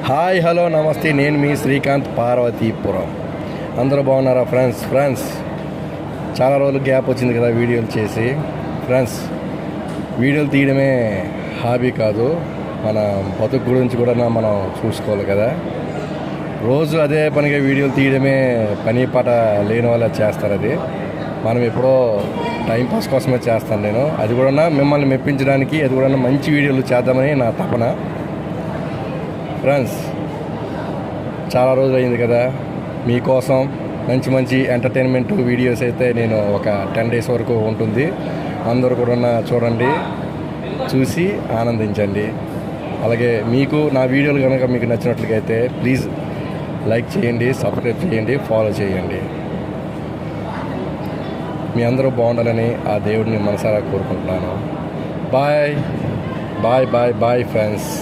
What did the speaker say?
Hi hello నమస్తే, నేను మీ శ్రీకాంత్, పార్వతీపురం. అందరూ బాగున్నారా ఫ్రెండ్స్? చాలా రోజులు గ్యాప్ వచ్చింది కదా వీడియోలు చేసి. ఫ్రెండ్స్, వీడియోలు తీయడమే హాబీ కాదు, మన బతుకు గురించి కూడా మనం చూసుకోవాలి కదా. రోజు అదే పనిగా వీడియోలు తీయడమే పని పాట లేని వాళ్ళ చేస్తారు. అది మనం ఎప్పుడో టైంపాస్ కోసమే చేస్తాను నేను. అది కూడా మిమ్మల్ని మెప్పించడానికి, అది కూడా మంచి వీడియోలు చేద్దామని నా తపన. ఫ్రెండ్స్, చాలా రోజులు అయింది కదా, మీకోసం మంచి ఎంటర్టైన్మెంట్ వీడియోస్ అయితే నేను ఒక 10 days వరకు ఉంటుంది. అందరూ కూడా చూడండి, చూసి ఆనందించండి. అలాగే మీకు నా వీడియోలు కనుక మీకు నచ్చినట్లయితే ప్లీజ్ లైక్ చేయండి, సబ్స్క్రైబ్ చేయండి, ఫాలో చేయండి. మీ అందరూ బాగుండాలని ఆ దేవుడిని మనసారా కోరుకుంటున్నాను. Bye bye bye bye friends.